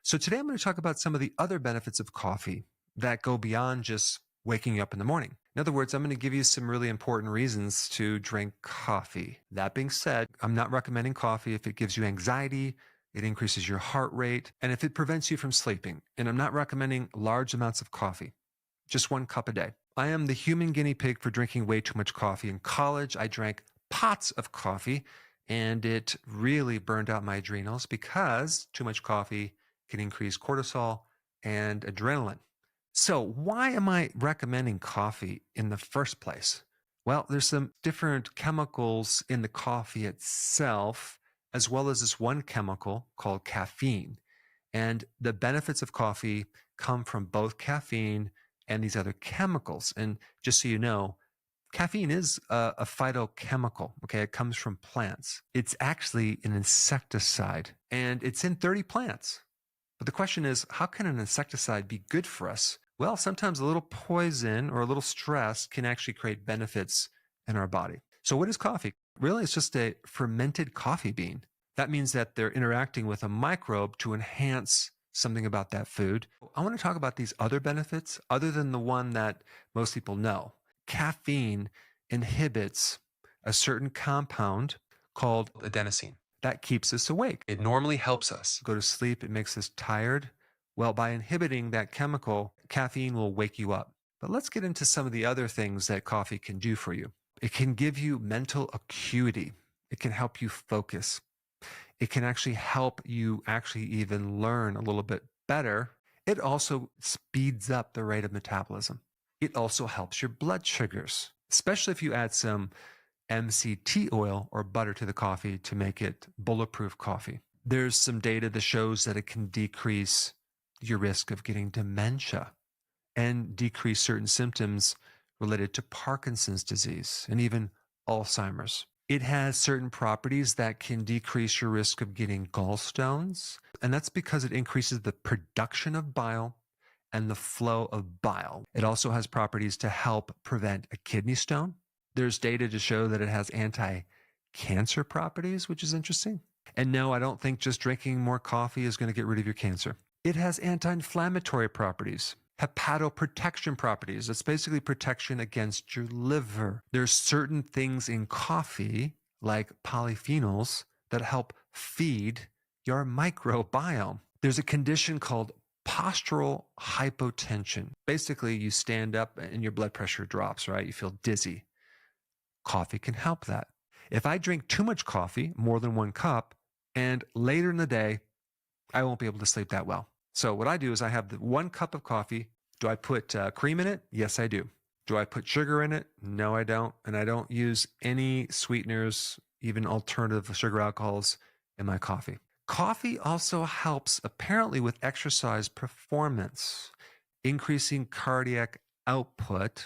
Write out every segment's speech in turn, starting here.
So today I'm going to talk about some of the other benefits of coffee that go beyond just waking you up in the morning. In other words, I'm going to give you some really important reasons to drink coffee. That being said, I'm not recommending coffee if it gives you anxiety, it increases your heart rate, and if it prevents you from sleeping. And I'm not recommending large amounts of coffee, just 1 cup a day. I am the human guinea pig for drinking way too much coffee. In college, I drank pots of coffee, and it really burned out my adrenals because too much coffee can increase cortisol and adrenaline. So why am I recommending coffee in the first place? Well, there's some different chemicals in the coffee itself, as well as this one chemical called caffeine. And the benefits of coffee come from both caffeine and these other chemicals. And just so you know, caffeine is a phytochemical, okay? It comes from plants. It's actually an insecticide, and it's in 30 plants. But the question is, how can an insecticide be good for us? Well, sometimes a little poison or a little stress can actually create benefits in our body. So what is coffee? Really, it's just a fermented coffee bean. That means that they're interacting with a microbe to enhance something about that food. I want to talk about these other benefits other than the one that most people know. Caffeine inhibits a certain compound called adenosine. That keeps us awake. It normally helps us go to sleep. It makes us tired. Well, by inhibiting that chemical, caffeine will wake you up. But let's get into some of the other things that coffee can do for you. It can give you mental acuity. It can help you focus. It can actually help you actually even learn a little bit better. It also speeds up the rate of metabolism. It also helps your blood sugars, especially if you add some MCT oil or butter to the coffee to make it bulletproof coffee. There's some data that shows that it can decrease your risk of getting dementia and decrease certain symptoms related to Parkinson's disease and even Alzheimer's. It has certain properties that can decrease your risk of getting gallstones, and that's because it increases the production of bile and the flow of bile. It also has properties to help prevent a kidney stone. There's data to show that it has anti-cancer properties, which is interesting. And no, I don't think just drinking more coffee is going to get rid of your cancer. It has anti-inflammatory properties, hepatoprotection properties. It's basically protection against your liver. There's certain things in coffee, like polyphenols, that help feed your microbiome. There's a condition called postural hypotension. Basically, you stand up and your blood pressure drops, right? You feel dizzy. Coffee can help that. If I drink too much coffee, more than 1 cup, and later in the day, I won't be able to sleep that well. So what I do is I have the 1 cup of coffee. Do I put cream in it? Yes, I do. Do I put sugar in it? No, I don't. And I don't use any sweeteners, even alternative sugar alcohols in my coffee. Coffee also helps apparently with exercise performance, increasing cardiac output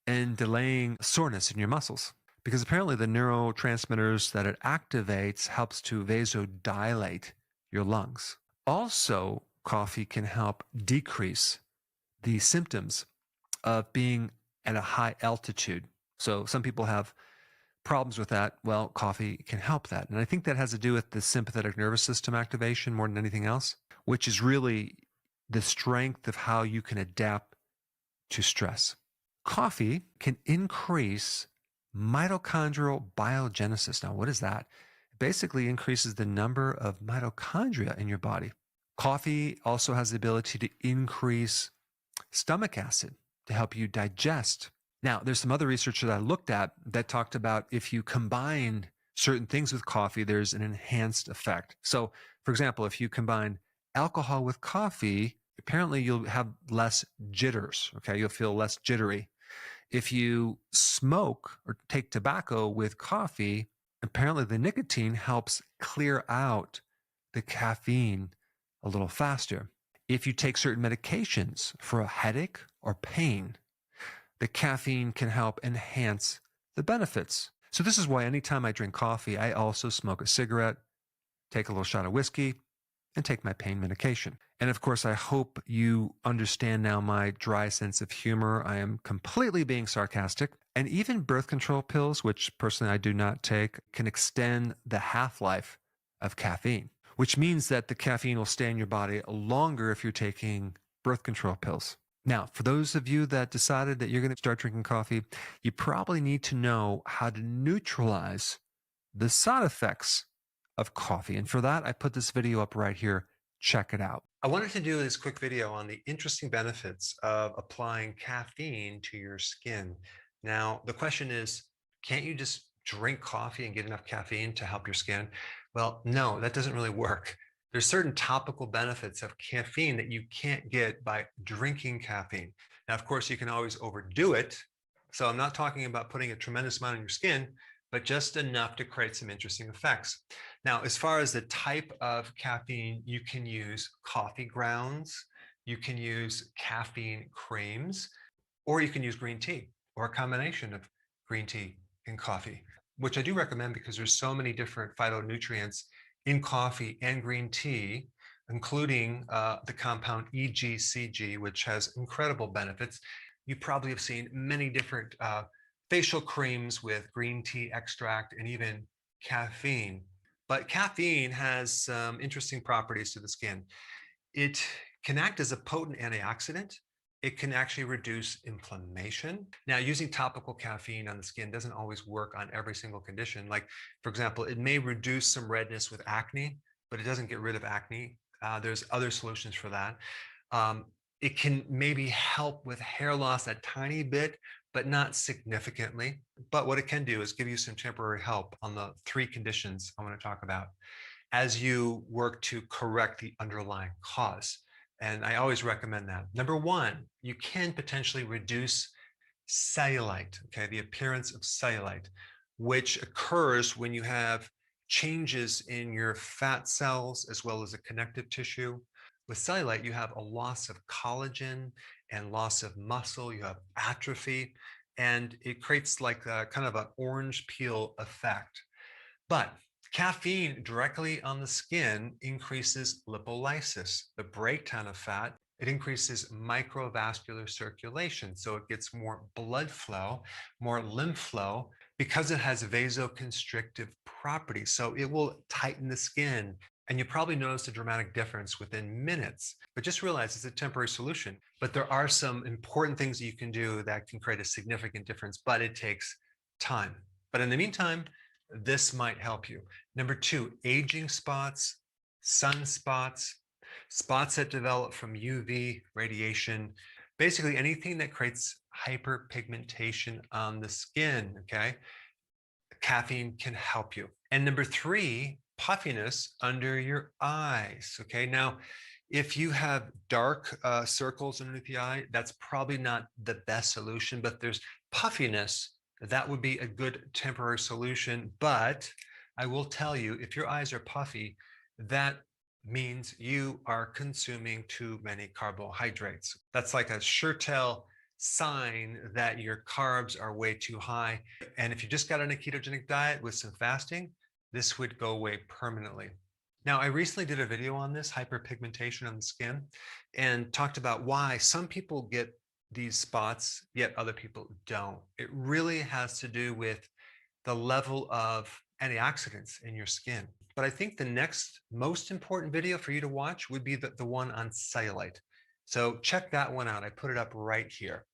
and delaying soreness in your muscles. Because apparently the neurotransmitters that it activates helps to vasodilate your lungs. Also, coffee can help decrease the symptoms of being at a high altitude. So some people have problems with that. Well, coffee can help that. And I think that has to do with the sympathetic nervous system activation more than anything else, which is really the strength of how you can adapt to stress. Coffee can increase mitochondrial biogenesis. Now, what is that? It basically increases the number of mitochondria in your body. Coffee also has the ability to increase stomach acid to help you digest. Now, there's some other research that I looked at that talked about if you combine certain things with coffee, there's an enhanced effect. So, for example, if you combine alcohol with coffee, apparently you'll have less jitters, okay? You'll feel less jittery. If you smoke or take tobacco with coffee, apparently the nicotine helps clear out the caffeine a little faster. If you take certain medications for a headache or pain, the caffeine can help enhance the benefits. So this is why anytime I drink coffee, I also smoke a cigarette, take a little shot of whiskey, and take my pain medication. And of course, I hope you understand now my dry sense of humor. I am completely being sarcastic. And even birth control pills, which personally I do not take, can extend the half-life of caffeine. which means that the caffeine will stay in your body longer if you're taking birth control pills. Now, for those of you that decided that you're going to start drinking coffee, you probably need to know how to neutralize the side effects of coffee. And for that, I put this video up right here. Check it out. I wanted to do this quick video on the interesting benefits of applying caffeine to your skin. Now, the question is, can't you just drink coffee and get enough caffeine to help your skin? Well, no, that doesn't really work. There's certain topical benefits of caffeine that you can't get by drinking caffeine. Now, of course, you can always overdo it. So I'm not talking about putting a tremendous amount on your skin, but just enough to create some interesting effects. Now, as far as the type of caffeine, you can use coffee grounds, you can use caffeine creams, or you can use green tea or a combination of green tea and coffee, which I do recommend because there's so many different phytonutrients in coffee and green tea, including the compound EGCG, which has incredible benefits. You probably have seen many different facial creams with green tea extract and even caffeine. But caffeine has some interesting properties to the skin. It can act as a potent antioxidant. It can actually reduce inflammation. Now, using topical caffeine on the skin doesn't always work on every single condition. Like, for example, it may reduce some redness with acne, but it doesn't get rid of acne. There's other solutions for that. It can maybe help with hair loss a tiny bit, but not significantly. But what it can do is give you some temporary help on the 3 conditions I want to talk about as you work to correct the underlying cause. And I always recommend that. Number 1, you can potentially reduce cellulite, okay, the appearance of cellulite, which occurs when you have changes in your fat cells as well as the connective tissue. With cellulite, you have a loss of collagen and loss of muscle, you have atrophy, and it creates like a kind of an orange peel effect. But caffeine directly on the skin increases lipolysis, the breakdown of fat. It increases microvascular circulation, so it gets more blood flow, more lymph flow, because it has vasoconstrictive properties. So it will tighten the skin. And you probably notice a dramatic difference within minutes. But just realize it's a temporary solution. But there are some important things you can do that can create a significant difference, but it takes time. But in the meantime, this might help you. Number 2, aging spots, sunspots, spots that develop from UV radiation, basically anything that creates hyperpigmentation on the skin, okay? Caffeine can help you. And number 3, puffiness under your eyes, okay? Now, if you have dark circles underneath the eye, that's probably not the best solution, but there's puffiness. That would be a good temporary solution. But I will tell you, if your eyes are puffy, that means you are consuming too many carbohydrates. That's like a sure tell sign that your carbs are way too high. And if you just got on a ketogenic diet with some fasting, this would go away permanently. Now, I recently did a video on this, hyperpigmentation on the skin, and talked about why some people get these spots, yet other people don't. It really has to do with the level of antioxidants in your skin. But I think the next most important video for you to watch would be the one on cellulite. So check that one out. I put it up right here.